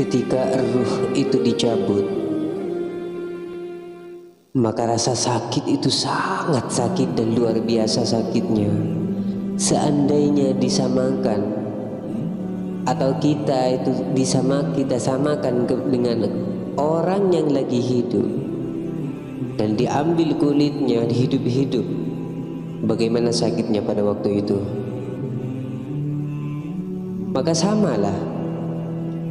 Ketika ruh itu dicabut, maka rasa sakit itu sangat sakit dan luar biasa sakitnya. Seandainya disamakan atau kita samakan dengan orang yang lagi hidup dan diambil kulitnya hidup-hidup, bagaimana sakitnya pada waktu itu? Maka samalah,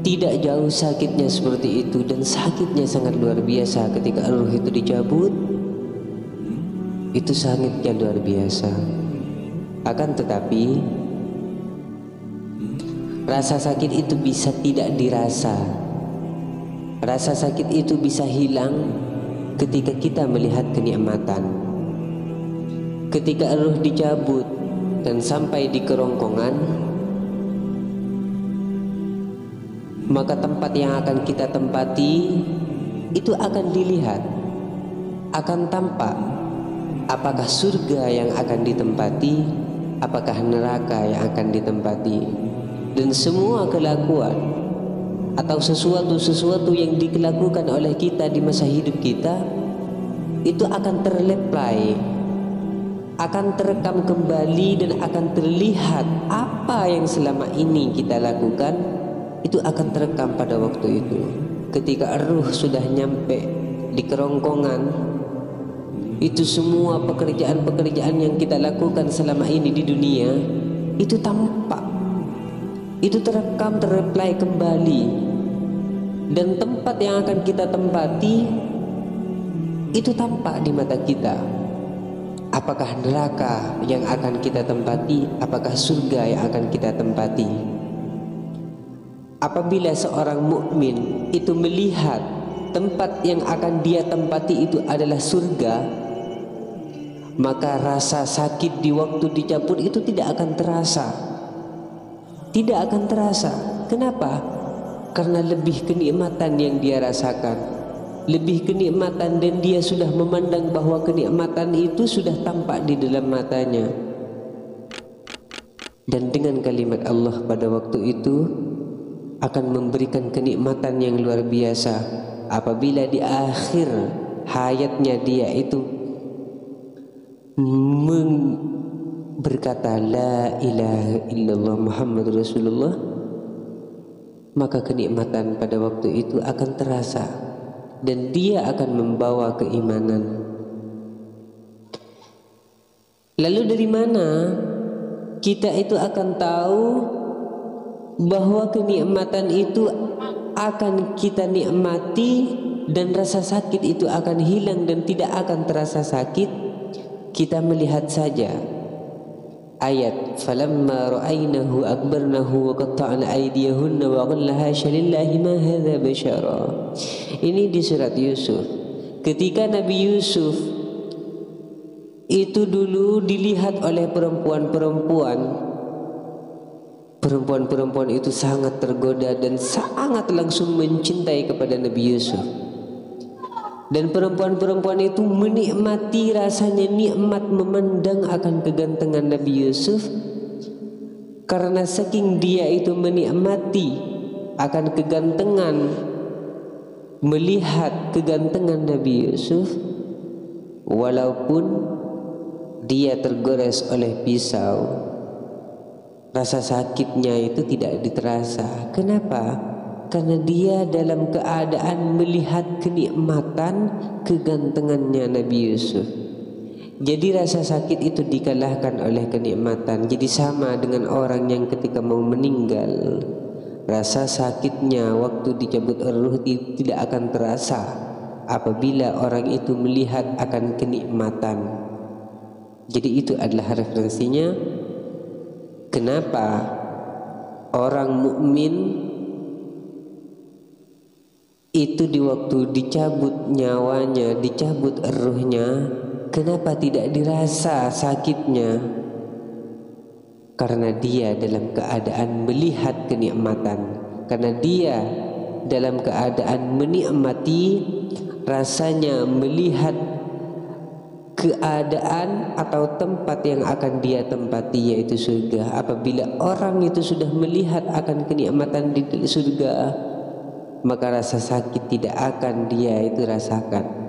tidak jauh sakitnya seperti itu, dan sakitnya sangat luar biasa ketika ruh itu dicabut. Itu sakitnya luar biasa. Akan tetapi rasa sakit itu bisa tidak dirasa. Rasa sakit itu bisa hilang ketika kita melihat kenikmatan. Ketika ruh dicabut dan sampai di kerongkongan, maka tempat yang akan kita tempati itu akan dilihat, akan tampak. Apakah surga yang akan ditempati, apakah neraka yang akan ditempati. Dan semua kelakuan atau sesuatu yang dilakukan oleh kita di masa hidup kita itu akan terleplay, akan terekam kembali, dan akan terlihat apa yang selama ini kita lakukan itu akan terekam pada waktu itu. Ketika ruh sudah nyampe di kerongkongan, itu semua pekerjaan-pekerjaan yang kita lakukan selama ini di dunia itu tampak, itu terekam, terreplay kembali. Dan tempat yang akan kita tempati itu tampak di mata kita. Apakah neraka yang akan kita tempati, apakah surga yang akan kita tempati. Apabila seorang mukmin itu melihat tempat yang akan dia tempati itu adalah surga, maka rasa sakit di waktu dicabut itu tidak akan terasa. Tidak akan terasa. Kenapa? Karena lebih kenikmatan yang dia rasakan, lebih kenikmatan, dan dia sudah memandang bahwa kenikmatan itu sudah tampak di dalam matanya. Dan dengan kalimat Allah pada waktu itu akan memberikan kenikmatan yang luar biasa apabila di akhir hayatnya dia itu berkata la ilaha illallah Muhammadur Rasulullah, maka kenikmatan pada waktu itu akan terasa dan dia akan membawa keimanan. Lalu dari mana kita itu akan tahu bahwa kenikmatan itu akan kita nikmati dan rasa sakit itu akan hilang dan tidak akan terasa sakit? Kita melihat saja ayat falamma ra'aynahu akbarnahu wa qatta'na aydiyahunna wa qulna hasya lillahi ma hadza bashara. Ini di surat Yusuf. Ketika Nabi Yusuf itu dulu dilihat oleh perempuan itu sangat tergoda dan sangat langsung mencintai kepada Nabi Yusuf. Dan perempuan-perempuan itu menikmati, rasanya nikmat memandang akan kegantengan Nabi Yusuf. Karena saking dia itu menikmati akan kegantengan, melihat kegantengan Nabi Yusuf, walaupun dia tergores oleh pisau, rasa sakitnya itu tidak diterasa. Kenapa? Karena dia dalam keadaan melihat kenikmatan kegantengannya Nabi Yusuf. Jadi rasa sakit itu dikalahkan oleh kenikmatan. Jadi sama dengan orang yang ketika mau meninggal, rasa sakitnya waktu dicabut ruh tidak akan terasa apabila orang itu melihat akan kenikmatan. Jadi itu adalah referensinya kenapa orang mukmin itu di waktu dicabut nyawanya, dicabut ruhnya, kenapa tidak dirasa sakitnya? Karena dia dalam keadaan melihat kenikmatan, karena dia dalam keadaan menikmati, rasanya melihat keadaan atau tempat yang akan dia tempati, yaitu surga. Apabila orang itu sudah melihat akan kenikmatan di surga, maka rasa sakit tidak akan dia itu rasakan.